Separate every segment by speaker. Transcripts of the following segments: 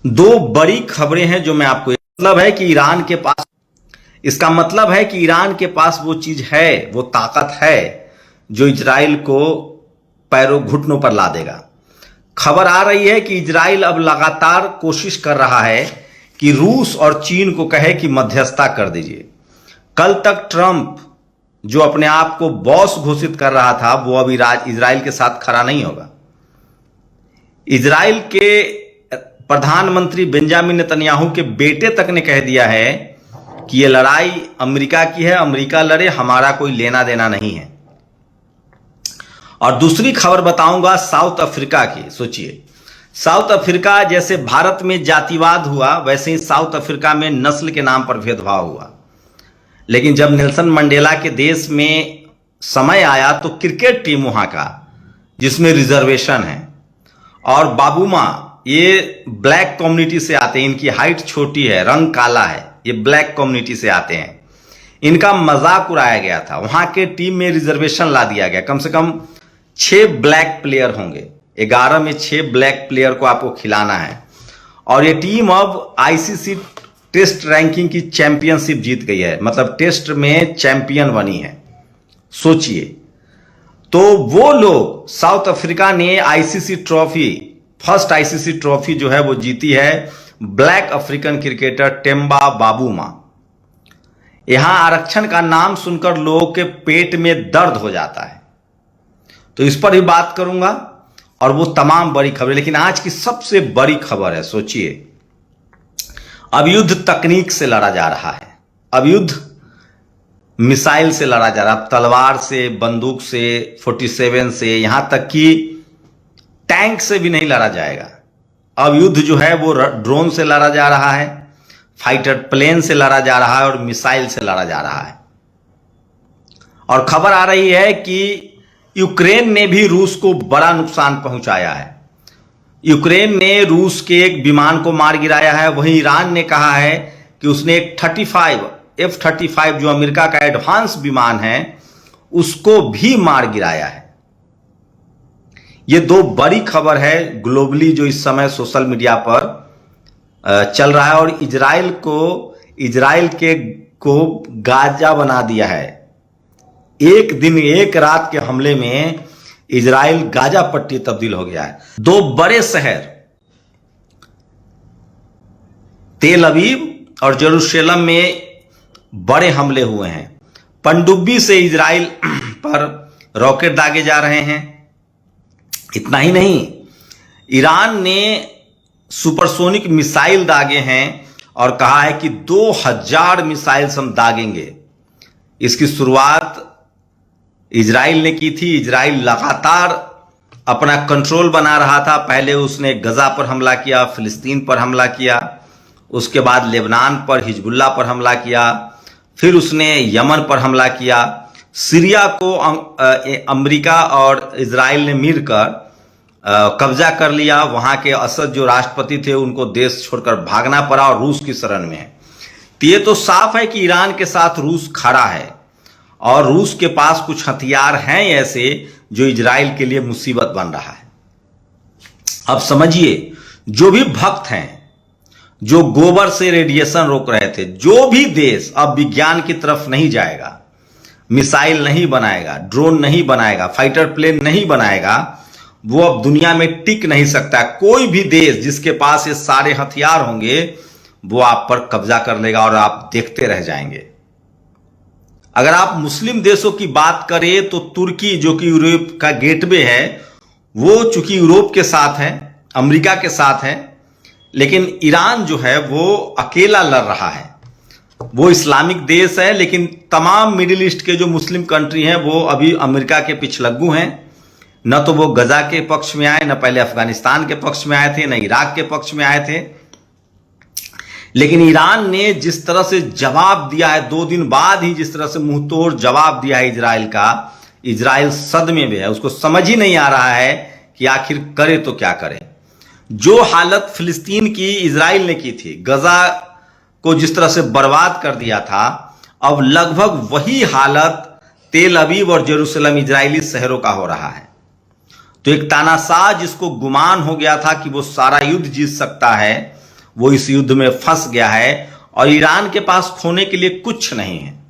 Speaker 1: दो बड़ी खबरें हैं जो मैं आपको मतलब है कि ईरान के पास इसका मतलब है कि ईरान के पास वो चीज है, वो ताकत है जो इजराइल को पैरों घुटनों पर ला देगा। खबर आ रही है कि इजराइल अब लगातार कोशिश कर रहा है कि रूस और चीन को कहे कि मध्यस्थता कर दीजिए। कल तक ट्रंप जो अपने आप को बॉस घोषित कर रहा था वो अब इजराइल के साथ खड़ा नहीं होगा। इजराइल के प्रधानमंत्री बेंजामिन नेतन्याहू के बेटे तक ने कह दिया है कि ये लड़ाई अमेरिका की है, अमेरिका लड़े, हमारा कोई लेना देना नहीं है। और दूसरी खबर बताऊंगा साउथ अफ्रीका की। सोचिए, साउथ अफ्रीका जैसे भारत में जातिवाद हुआ वैसे ही साउथ अफ्रीका में नस्ल के नाम पर भेदभाव हुआ। लेकिन जब नेल्सन मंडेला के देश में समय आया तो क्रिकेट टीम वहां का जिसमें रिजर्वेशन है, और बाबूमा ये ब्लैक कम्युनिटी से आते हैं, इनकी हाइट छोटी है, रंग काला है, ये ब्लैक कम्युनिटी से आते हैं, इनका मजाक उड़ाया गया था। वहां के टीम में रिजर्वेशन ला दिया गया, कम से कम 6 ब्लैक प्लेयर होंगे, 11 में 6 ब्लैक प्लेयर को आपको खिलाना है। और ये टीम अब आईसीसी टेस्ट रैंकिंग की चैंपियनशिप जीत गई है, मतलब टेस्ट में चैंपियन बनी है। सोचिए, तो वो लोग साउथ अफ्रीका ने ICC trophy, first ICC trophy जो है वो जीती है black African cricketer Temba Bavuma. यहां आरक्षण का नाम सुनकर लोगों के पेट में दर्द हो जाता है, तो इस पर भी बात करूंगा और वो तमाम बड़ी खबरें। लेकिन आज की सबसे बड़ी खबर है, सोचिए, अब युद्ध तकनीक से लड़ा जा रहा है, अब युद्ध मिसाइल से लड़ा जा रहा है, अब तलवार से, बंदूक से, 47 से, यहां तक कि टैंक से भी नहीं लड़ा जाएगा। अब युद्ध जो है वो ड्रोन से लड़ा जा रहा है, फाइटर प्लेन से लड़ा जा रहा है और मिसाइल से लड़ा जा रहा है। और खबर आ रही है कि यूक्रेन ने भी रूस को बड़ा नुकसान पहुंचाया है। यूक्रेन ने रूस के एक विमान को मार गिराया है। वहीं ईरान ने कहा है कि उसने एक F-35 जो अमेरिका का एडवांस विमान है उसको भी मार गिराया है। ये दो बड़ी खबर है ग्लोबली जो इस समय सोशल मीडिया पर चल रहा है। और इजराइल को गाजा बना दिया है। एक दिन एक रात के हमले में इजराइल गाजा पट्टी तब्दील हो गया है। दो बड़े शहर तेल अवीव और जेरूशलम में बड़े हमले हुए हैं। पनडुब्बी से इजराइल पर रॉकेट दागे जा रहे हैं। इतना ही नहीं, ईरान ने सुपरसोनिक मिसाइल दागे हैं और कहा है कि 2000 मिसाइल्स हम दागेंगे। इसकी शुरुआत इजराइल ने की थी। इजराइल लगातार अपना कंट्रोल बना रहा था। पहले उसने गजा पर हमला किया, फिलिस्तीन पर हमला किया, उसके बाद लेबनान पर, हिजबुल्लाह पर हमला किया, फिर उसने यमन पर हमला किया। सीरिया को अमेरिका और इजराइल ने मिलकर कब्जा कर लिया। वहां के असद जो राष्ट्रपति थे उनको देश छोड़कर भागना पड़ा और रूस की शरण में है। तो ये तो साफ है कि ईरान के साथ रूस खड़ा है और रूस के पास कुछ हथियार हैं ऐसे जो इजराइल के लिए मुसीबत बन रहा है। अब समझिए, जो भी भक्त हैं जो गोबर से रेडिएशन रोक रहे थे, जो भी देश अब विज्ञान की तरफ नहीं जाएगा, मिसाइल नहीं बनाएगा, ड्रोन नहीं बनाएगा, फाइटर प्लेन नहीं बनाएगा, वो अब दुनिया में टिक नहीं सकता। कोई भी देश जिसके पास ये सारे हथियार होंगे वो आप पर कब्जा कर लेगा और आप देखते रह जाएंगे। अगर आप मुस्लिम देशों की बात करें तो तुर्की जो कि यूरोप का गेटवे है, वो चूंकि यूरोप के साथ है, अमेरिका के साथ है, लेकिन ईरान जो है वो अकेला लड़ रहा है। वो इस्लामिक देश है, लेकिन तमाम मिडिल ईस्ट के जो मुस्लिम कंट्री हैं वो अभी अमेरिका के पिछलग्गू हैं। न तो वो गजा के पक्ष में आए, न पहले अफगानिस्तान के पक्ष में आए थे, न इराक के पक्ष में आए थे। लेकिन ईरान ने जिस तरह से जवाब दिया है, 2 दिन बाद ही जिस तरह से मुंहतोड़ जवाब दिया है इजराइल का, इजराइल सदमे में है। उसको समझ ही नहीं आ रहा है कि आखिर करे तो क्या करे। जो हालत फिलिस्तीन की इजराइल ने की थी, गजा को जिस तरह से बर्बाद कर दिया था, अब लगभग वही हालत तेल अवीव और जेरूशलम इजरायली शहरों का हो रहा है। तो एक तानाशाह जिसको गुमान हो गया था कि वो सारा युद्ध जीत सकता है, वो इस युद्ध में फंस गया है और ईरान के पास खोने के लिए कुछ नहीं है।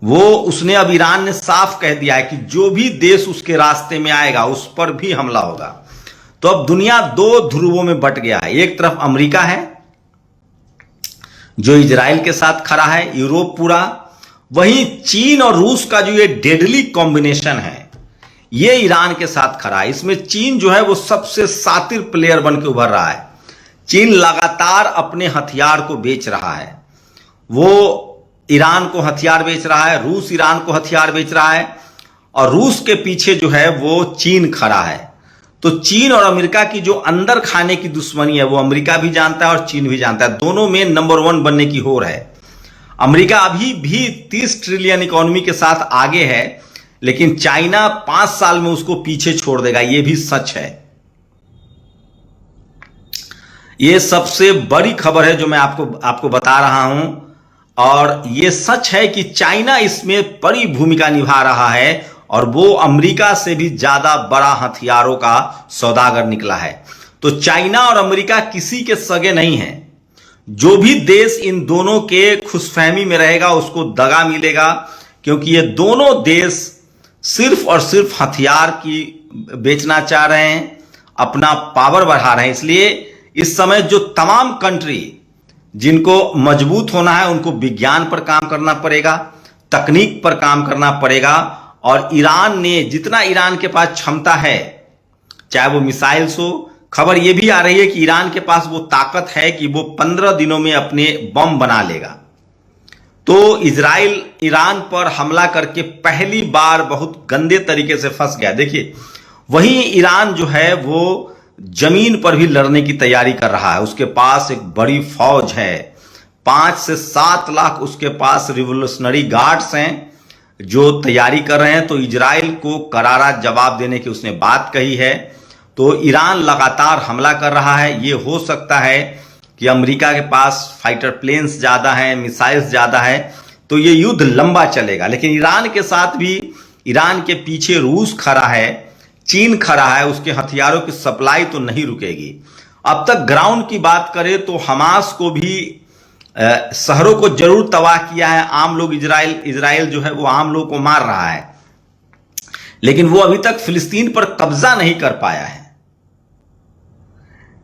Speaker 1: उसने अब ईरान ने साफ कह दिया है कि जो भी देश उसके रास्ते में आएगा उस पर भी हमला होगा। तो अब दुनिया दो ध्रुवों में बट गया है। एक तरफ अमेरिका है जो इजराइल के साथ खड़ा है, यूरोप पूरा, वहीं चीन और रूस का जो ये डेडली कॉम्बिनेशन है ये ईरान के साथ खड़ा है। इसमें चीन जो है वो सबसे सातिर प्लेयर बन के उभर रहा है। चीन लगातार अपने हथियार को बेच रहा है, वो ईरान को हथियार बेच रहा है, रूस ईरान को हथियार बेच रहा है और रूस के पीछे जो है वो चीन खड़ा है। तो चीन और अमेरिका की जो अंदर खाने की दुश्मनी है वो अमेरिका भी जानता है और चीन भी जानता है। दोनों में नंबर 1 बनने की होड़ है। अमेरिका अभी भी 30 ट्रिलियन इकोनॉमी के साथ आगे है, लेकिन चाइना 5 साल में उसको पीछे छोड़ देगा, ये भी सच है। ये सबसे बड़ी खबर है जो मैं आपको बता रहा हूं और ये सच है कि चाइना इसमें बड़ी भूमिका निभा रहा है और वो अमेरिका से भी ज्यादा बड़ा हथियारों का सौदागर निकला है। तो चाइना और अमेरिका किसी के सगे नहीं हैं। जो भी देश इन दोनों के खुशफहमी में रहेगा उसको दगा मिलेगा, क्योंकि ये दोनों देश सिर्फ और सिर्फ हथियार की बेचना चाह रहे हैं, अपना पावर बढ़ा रहे हैं। इसलिए इस समय जो तमाम कंट्री जिनको मजबूत होना है उनको विज्ञान पर काम करना पड़ेगा, तकनीक पर काम करना पड़ेगा। और ईरान ने जितना ईरान के पास क्षमता है, चाहे वो मिसाइल्स हो, खबर ये भी आ रही है कि ईरान के पास वो ताकत है कि वो 15 दिनों में अपने बम बना लेगा। तो इजराइल ईरान पर हमला करके पहली बार बहुत गंदे तरीके से फंस गया। देखिए, वहीं ईरान जो है वो जमीन पर भी लड़ने की तैयारी कर रहा है। उसके पास एक बड़ी फौज है, 5 से 7 लाख उसके पास रिवोल्यूशनरी गार्ड्स हैं जो तैयारी कर रहे हैं। तो इजराइल को करारा जवाब देने की उसने बात कही है। तो ईरान लगातार हमला कर रहा है। ये हो सकता है कि अमेरिका के पास फाइटर प्लेन्स ज्यादा हैं, मिसाइल्स ज्यादा है, तो ये युद्ध लंबा चलेगा। लेकिन ईरान के साथ भी ईरान के पीछे रूस खड़ा है, चीन खड़ा है, उसके हथियारों की सप्लाई तो नहीं रुकेगी। अब तक ग्राउंड की बात करें तो हमास को भी शहरों को जरूर तबाह किया है। आम लोग इजराइल जो है वो आम लोग को मार रहा है, लेकिन वो अभी तक फिलिस्तीन पर कब्जा नहीं कर पाया है।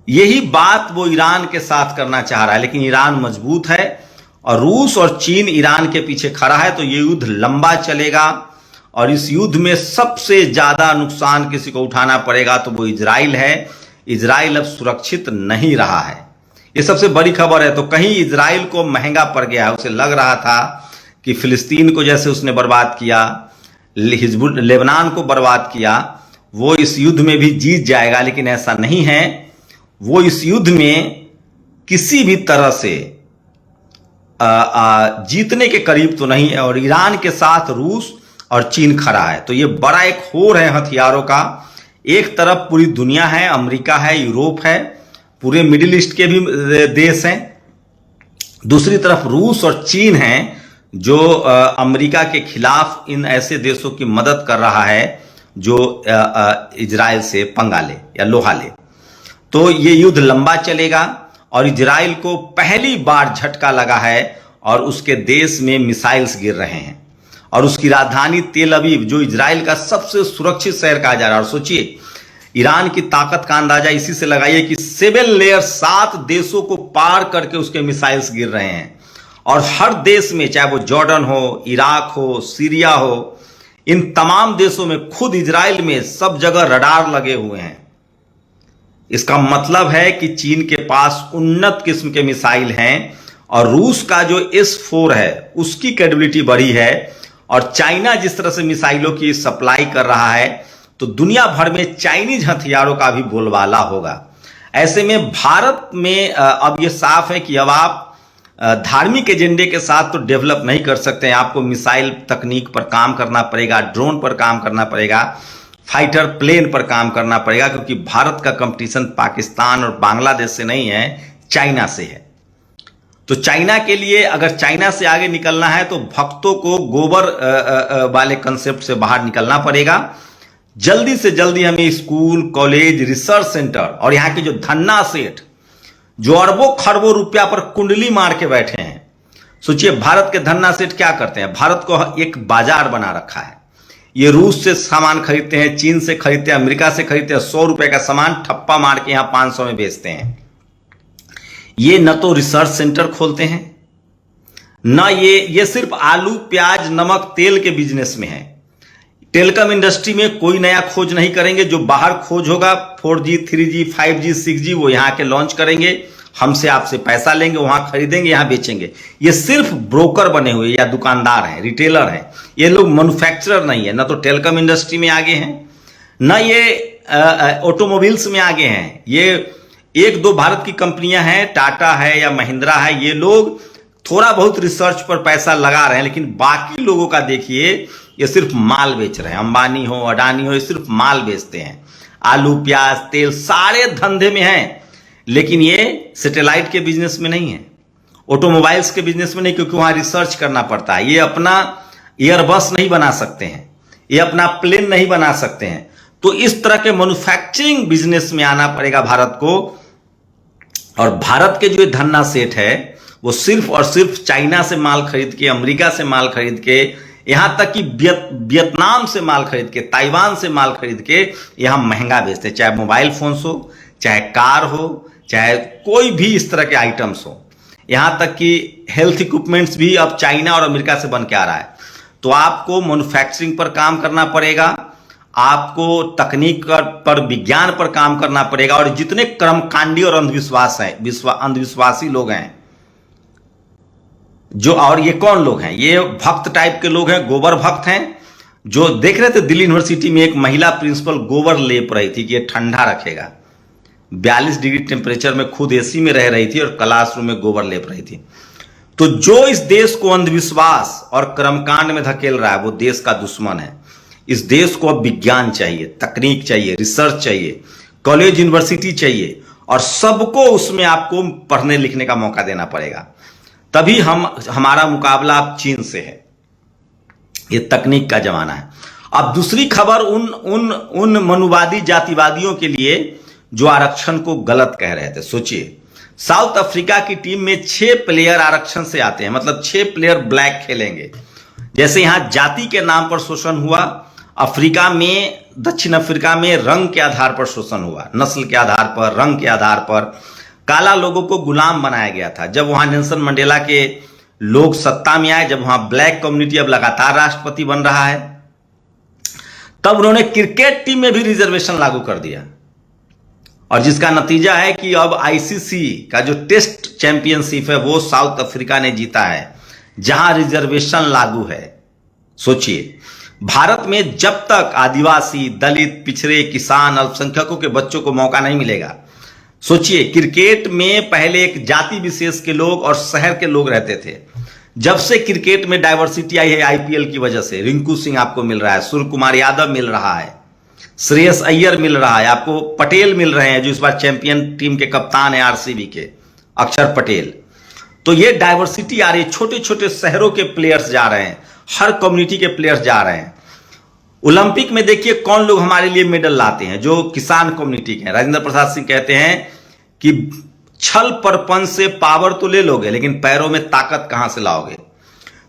Speaker 1: यही बात वो ईरान के साथ करना चाह रहा है, लेकिन ईरान मजबूत है और रूस और चीन ईरान के पीछे खड़ा है। तो ये युद्ध लंबा चलेगा और इस युद्ध में सबसे ज्यादा नुकसान किसी को उठाना पड़ेगा तो वो इजराइल है। इजराइल अब सुरक्षित नहीं रहा है, ये सबसे बड़ी खबर है। तो कहीं इजराइल को महंगा पड़ गया है। उसे लग रहा था कि फिलिस्तीन को जैसे उसने बर्बाद किया, लेबनान को बर्बाद किया, वो इस युद्ध में भी जीत जाएगा, लेकिन ऐसा नहीं है। वो इस युद्ध में किसी भी तरह से जीतने के करीब तो नहीं है और ईरान के साथ रूस और चीन खड़ा है। तो ये बड़ा एक होड़ है हथियारों का। एक तरफ पूरी दुनिया है, अमेरिका है, यूरोप है, पूरे मिडिल ईस्ट के भी देश हैं। दूसरी तरफ रूस और चीन हैं जो अमेरिका के खिलाफ इन ऐसे देशों की मदद कर रहा है जो इजराइल से पंगा ले या लोहा ले। तो ये युद्ध लंबा चलेगा और इजराइल को पहली बार झटका लगा है और उसके देश में मिसाइल्स गिर रहे हैं और उसकी राजधानी तेल अवीव, जो इजराइल का सबसे सुरक्षित शहर कहा जा रहा है। और सोचिए, ईरान की ताकत का अंदाजा इसी से लगाइए कि 7 लेयर 7 देशों को पार करके उसके मिसाइल्स गिर रहे हैं और हर देश में, चाहे वो जॉर्डन हो, इराक हो, सीरिया हो, इन तमाम देशों में, खुद इजराइल में सब जगह रडार लगे हुए हैं। इसका मतलब है कि चीन के पास उन्नत किस्म के मिसाइल हैं और रूस का जो S-4 है उसकी कैपेबिलिटी बढ़ी है और चाइना जिस तरह से मिसाइलों की सप्लाई कर रहा है तो दुनिया भर में चाइनीज हथियारों का भी बोलबाला होगा। ऐसे में भारत में अब यह साफ है कि अब आप धार्मिक एजेंडे के साथ तो डेवलप नहीं कर सकते हैं। आपको मिसाइल तकनीक पर काम करना पड़ेगा, ड्रोन पर काम करना पड़ेगा, फाइटर प्लेन पर काम करना पड़ेगा, क्योंकि भारत का कंपटीशन पाकिस्तान और बांग्लादेश से नहीं है, चाइना से है। तो चाइना के लिए अगर चाइना से आगे निकलना है तो भक्तों को गोबर वाले कंसेप्ट से बाहर निकलना पड़ेगा। जल्दी से जल्दी हमें स्कूल, कॉलेज, रिसर्च सेंटर और यहाँ के जो धन्ना सेठ जो अरबों खरबों रुपया पर कुंडली मार के बैठे हैं। सोचिए भारत के धन्ना सेठ क्या करते हैं, भारत को एक बाजार बना रखा है। ये रूस से सामान खरीदते हैं, चीन से खरीदते हैं, अमेरिका से खरीदते हैं, 100 रुपए का सामान ठप्पा मार के यहां 500 में बेचते हैं। ये न तो रिसर्च सेंटर खोलते हैं, न ये सिर्फ आलू प्याज नमक तेल के बिजनेस में है। टेलीकॉम इंडस्ट्री में कोई नया खोज नहीं करेंगे। जो बाहर खोज होगा 4G 3G 5G 6G वो यहां के लॉन्च करेंगे, हमसे आपसे पैसा लेंगे, वहां खरीदेंगे, यहां बेचेंगे। ये सिर्फ ब्रोकर बने हुए या दुकानदार हैं, रिटेलर हैं। ये लोग मैन्युफैक्चरर नहीं है। न तो टेलीकॉम इंडस्ट्री में आगे हैं, न ये ऑटोमोबाइल्स में आगे हैं। ये एक दो भारत की कंपनियां हैं, टाटा है या महिंद्रा है, ये लोग थोड़ा बहुत रिसर्च पर पैसा लगा रहे हैं, लेकिन बाकी लोगों का देखिए ये सिर्फ माल बेच रहे हैं। अंबानी हो अडानी हो, ये सिर्फ माल बेचते हैं। आलू प्याज तेल सारे धंधे में हैं, लेकिन ये सैटेलाइट के बिजनेस में नहीं है, ऑटोमोबाइल्स के बिजनेस में नहीं, क्योंकि वहां रिसर्च करना पड़ता है। ये अपना एयरबस नहीं बना सकते हैं, ये अपना प्लेन नहीं बना सकते हैं। तो इस तरह के मैन्युफैक्चरिंग बिजनेस में आना पड़ेगा भारत को। और भारत के जो धन्ना सेठ है वो सिर्फ और सिर्फ चाइना से माल खरीद के, अमेरिका से माल खरीद के, यहां तक कि वियतनाम से माल खरीद के, ताइवान से माल खरीद के यहां महंगा बेचते हैं। चाहे मोबाइल फोन्स हो, चाहे कार हो, चाहे कोई भी इस तरह के आइटम्स हो, यहां तक कि हेल्थ इक्विपमेंट्स भी अब चाइना और अमेरिका से बन के आ रहा है। तो आपको मैन्युफैक्चरिंग पर काम करना पड़ेगा, आपको तकनीक पर विज्ञान पर काम करना पड़ेगा। और जितने कर्मकांडी और अंधविश्वास हैं, अंधविश्वासी लोग हैं जो, और ये कौन लोग हैं, ये भक्त टाइप के लोग हैं, गोबर भक्त हैं। जो देख रहे थे दिल्ली यूनिवर्सिटी में एक महिला प्रिंसिपल गोबर लेप रही थी कि ये ठंडा रखेगा। 42 डिग्री टेम्परेचर में खुद एसी में रह रही थी और क्लासरूम में गोबर लेप रही थी। तो जो इस देश को अंधविश्वास और कर्मकांड में धकेल रहा है वो देश का दुश्मन है। इस देश को अब विज्ञान चाहिए, तकनीक चाहिए, रिसर्च चाहिए, कॉलेज यूनिवर्सिटी चाहिए, और सबको उसमें आपको पढ़ने लिखने का मौका देना पड़ेगा। तभी हमारा मुकाबला अब चीन से है। ये तकनीक का जमाना है। अब दूसरी खबर उन मनुवादी जातिवादियों के लिए जो आरक्षण को गलत कह रहे थे। सोचिए साउथ अफ्रीका की टीम में 6 प्लेयर आरक्षण से आते हैं, मतलब 6 प्लेयर ब्लैक खेलेंगे। जैसे यहां जाति के नाम पर शोषण हुआ, अफ्रीका में, दक्षिण अफ्रीका में रंग के आधार पर शोषण हुआ, नस्ल के आधार पर, रंग के आधार पर काला लोगों को गुलाम बनाया गया था। जब वहां नेल्सन मंडेला के लोग सत्ता में आए, जब वहां ब्लैक कम्युनिटी अब लगातार राष्ट्रपति बन रहा है, तब उन्होंने क्रिकेट टीम में भी रिजर्वेशन लागू कर दिया। और जिसका नतीजा है कि अब आईसीसी का जो टेस्ट चैंपियनशिप है वो साउथ अफ्रीका ने जीता है, जहां रिजर्वेशन लागू है। सोचिए भारत में जब तक आदिवासी, दलित, पिछड़े, किसान, अल्पसंख्यकों के बच्चों को मौका नहीं मिलेगा। सोचिए क्रिकेट में पहले एक जाति विशेष के लोग और शहर के लोग रहते थे। जब से क्रिकेट में डाइवर्सिटी आई है आईपीएल की वजह से, रिंकू सिंह आपको मिल रहा है, सूर्य कुमार यादव मिल रहा है, श्रेयस अय्यर मिल रहा है, आपको पटेल मिल रहे हैं जो इस बार चैंपियन टीम के कप्तान है आरसीबी के, अक्षर पटेल। तो ये डाइवर्सिटी आ रही है, छोटे छोटे शहरों के प्लेयर्स जा रहे हैं, हर कम्युनिटी के प्लेयर्स जा रहे हैं। ओलंपिक में देखिए कौन लोग हमारे लिए मेडल लाते हैं, जो किसान कम्युनिटी के हैं। राजेंद्र प्रसाद सिंह कहते हैं कि छल परपन से पावर तो ले लोगे, लेकिन पैरों में ताकत कहां से लाओगे।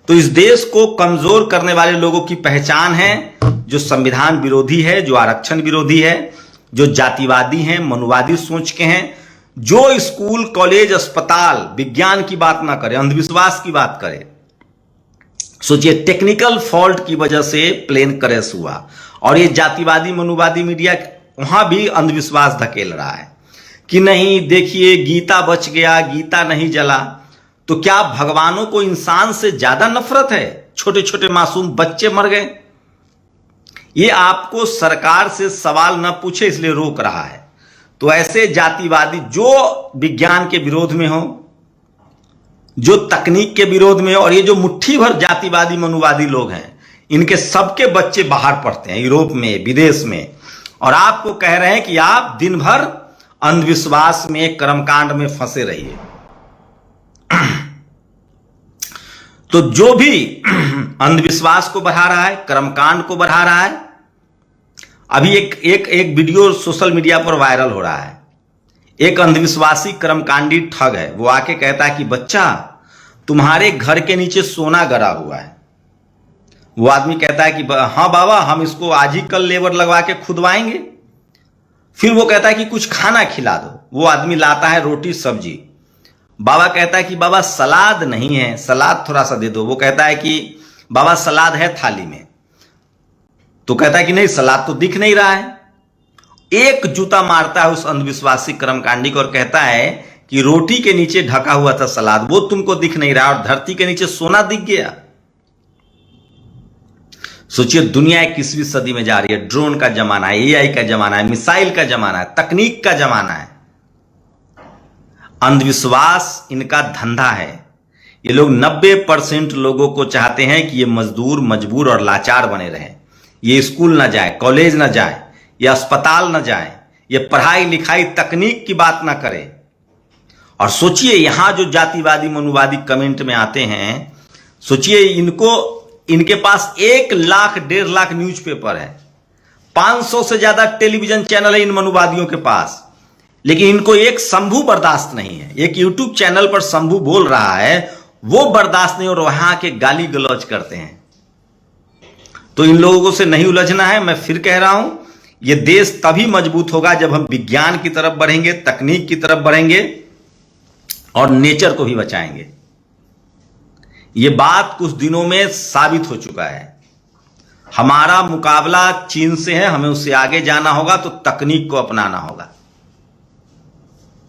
Speaker 1: तो इस देश को कमजोर करने वाले लोगों की पहचान है जो संविधान विरोधी है, जो आरक्षण विरोधी है, जो जातिवादी हैं, मनुवादी सोच के हैं, जो स्कूल कॉलेज अस्पताल विज्ञान की बात ना करे, अंधविश्वास की बात करे। सोचिए टेक्निकल फॉल्ट की वजह से प्लेन क्रैश हुआ, और ये जातिवादी मनुवादी मीडिया वहां भी अंधविश्वास धकेल रहा है कि नहीं देखिए गीता बच गया, गीता नहीं जला। तो क्या भगवानों को इंसान से ज्यादा नफरत है? छोटे छोटे मासूम बच्चे मर गए। ये आपको सरकार से सवाल न पूछे इसलिए रोक रहा है। तो ऐसे जातिवादी जो विज्ञान के विरोध में हो, जो तकनीक के विरोध में, और ये जो मुट्ठी भर जातिवादी मनुवादी लोग हैं, इनके सबके बच्चे बाहर पढ़ते हैं, यूरोप में, विदेश में, और आपको कह रहे हैं कि आप दिन भर अंधविश्वास में, कर्मकांड में फंसे रहिए। तो जो भी अंधविश्वास को बढ़ा रहा है, कर्मकांड को बढ़ा रहा है, अभी एक वीडियो सोशल मीडिया पर वायरल हो रहा है। एक अंधविश्वासी कर्मकांडी ठग है, वो आके कहता है कि बच्चा तुम्हारे घर के नीचे सोना गड़ा हुआ है। वो आदमी कहता है कि हाँ बाबा, हम इसको आज ही कल लेबर लगवा के खुदवाएंगे। फिर वो कहता है कि कुछ खाना खिला दो। वो आदमी लाता है रोटी सब्जी। बाबा कहता है कि बाबा सलाद नहीं है, सलाद थोड़ा सा दे दो। वो कहता है कि बाबा सलाद है थाली में। तो कहता है कि नहीं, सलाद तो दिख नहीं रहा है। एक जूता मारता है उस अंधविश्वासी कर्मकांडी को और कहता है कि रोटी के नीचे ढका हुआ था सलाद, वो तुमको दिख नहीं रहा, और धरती के नीचे सोना दिख गया। सोचिए, दुनिया 21वीं सदी में जा रही है। ड्रोन का जमाना है, एआई का जमाना है, मिसाइल का जमाना है, तकनीक का जमाना है। अंधविश्वास इनका धंधा है। ये लोग 90% लोगों को चाहते हैं कि ये मजदूर, मजबूर और लाचार बने रहें। ये स्कूल ना जाए, कॉलेज ना जाए, ये अस्पताल ना जाए, ये पढ़ाई लिखाई तकनीक की बात ना करे। और सोचिए, यहां जो जातिवादी मनुवादी कमेंट में आते हैं, सोचिए इनके पास 1 लाख 1.5 लाख न्यूज़पेपर है, 500 से ज्यादा टेलीविजन चैनल है इन मनुवादियों के पास, लेकिन इनको एक शंभू बर्दाश्त नहीं है। एक यूट्यूब चैनल पर शंभू बोल रहा है, वो बर्दाश्त नहीं, और वहां के गाली गलौज करते हैं। तो इन लोगों से नहीं उलझना है। मैं फिर कह रहा हूं, ये देश तभी मजबूत होगा जब हम विज्ञान की तरफ बढ़ेंगे, तकनीक की तरफ बढ़ेंगे और नेचर को भी बचाएंगे। ये बात कुछ दिनों में साबित हो चुका है। हमारा मुकाबला चीन से है, हमें उससे आगे जाना होगा तो तकनीक को अपनाना होगा।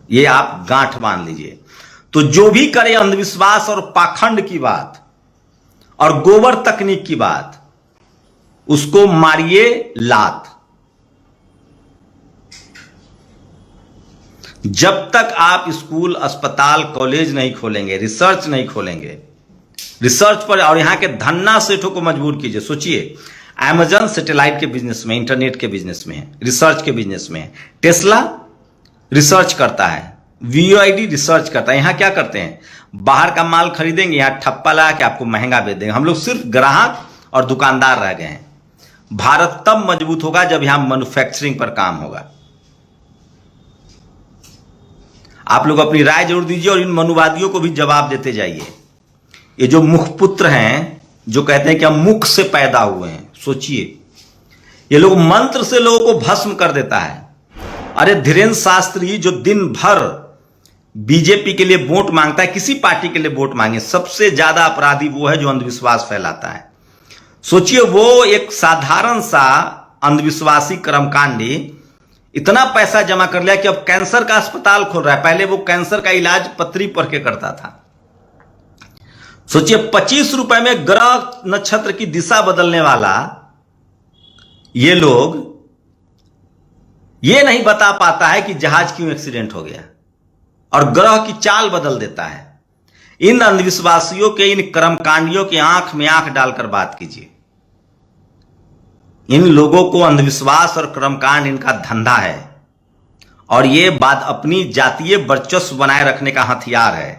Speaker 1: ये आप गांठ बांध लीजिए। तो जो भी करे अंधविश्वास और पाखंड की बात और गोबर तकनीक की बात, उसको मारिए लात। जब तक आप स्कूल, अस्पताल, कॉलेज नहीं खोलेंगे, रिसर्च नहीं खोलेंगे, रिसर्च पर और यहां के धन्ना सेठों को मजबूर कीजिए। सोचिए, अमेजन सैटेलाइट के बिजनेस में, इंटरनेट के बिजनेस में है, रिसर्च के बिजनेस में है। टेस्ला रिसर्च करता है, VOID रिसर्च करता है। यहां क्या करते हैं, बाहर का माल खरीदेंगे, यहां ठप्पा लगा के आपको महंगा बेच देंगे। हम लोग सिर्फ ग्राहक और दुकानदार रह गए हैं। भारत तब मजबूत होगा जब यहां मैन्युफैक्चरिंग पर काम होगा। आप लोग अपनी राय जरूर दीजिए और इन मनुवादियों को भी जवाब देते जाइए। ये जो मुखपुत्र हैं, जो कहते हैं कि हम मुख से पैदा हुए हैं, सोचिए, ये लोग मंत्र से लोगों को भस्म कर देता है। अरे धीरेन्द्र शास्त्री जो दिन भर बीजेपी के लिए वोट मांगता है, किसी पार्टी के लिए वोट मांगे, सबसे ज्यादा अपराधी वो है जो अंधविश्वास फैलाता है। सोचिए, वो एक साधारण सा अंधविश्वासी कर्मकांडी इतना पैसा जमा कर लिया कि अब कैंसर का अस्पताल खोल रहा है। पहले वो कैंसर का इलाज पत्री पढ़ के करता था। सोचिए, 25 रुपए में ग्रह नक्षत्र की दिशा बदलने वाला ये लोग ये नहीं बता पाता है कि जहाज क्यों एक्सीडेंट हो गया, और ग्रह की चाल बदल देता है। इन अंधविश्वासियों के, इन कर्मकांडियों की आंख में आंख डालकर बात कीजिए। इन लोगों को अंधविश्वास और कर्मकांड इनका धंधा है, और ये बात अपनी जातीय वर्चस्व बनाए रखने का हथियार है।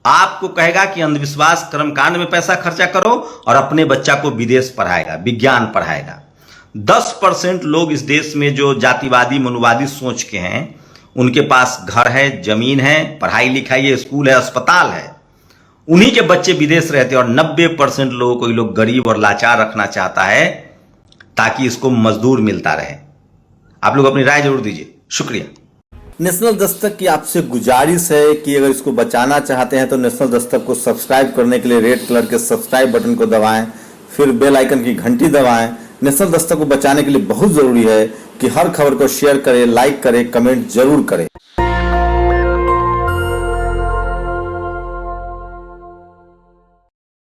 Speaker 1: आपको कहेगा कि अंधविश्वास कर्मकांड में पैसा खर्चा करो और अपने बच्चा को विदेश पढ़ाएगा, विज्ञान पढ़ाएगा। 10% लोग इस देश में जो जातिवादी मनुवादी सोच के हैं, उनके पास घर है, जमीन है, पढ़ाई लिखाई है, स्कूल है, अस्पताल है। उन्हीं के बच्चे विदेश रहते हैं, और 90% लोगों को ये लोग गरीब और लाचार रखना चाहता है ताकि इसको मजदूर मिलता रहे। आप लोग अपनी राय जरूर दीजिए। शुक्रिया।
Speaker 2: नेशनल दस्तक की आपसे गुजारिश है कि अगर इसको बचाना चाहते हैं तो नेशनल दस्तक को सब्सक्राइब करने के लिए रेड कलर के सब्सक्राइब बटन को दबाएं, फिर बेल आइकन की घंटी दबाएं। नेशनल दस्तक को बचाने के लिए बहुत जरूरी है कि हर खबर को शेयर करें, लाइक करें, कमेंट जरूर करें।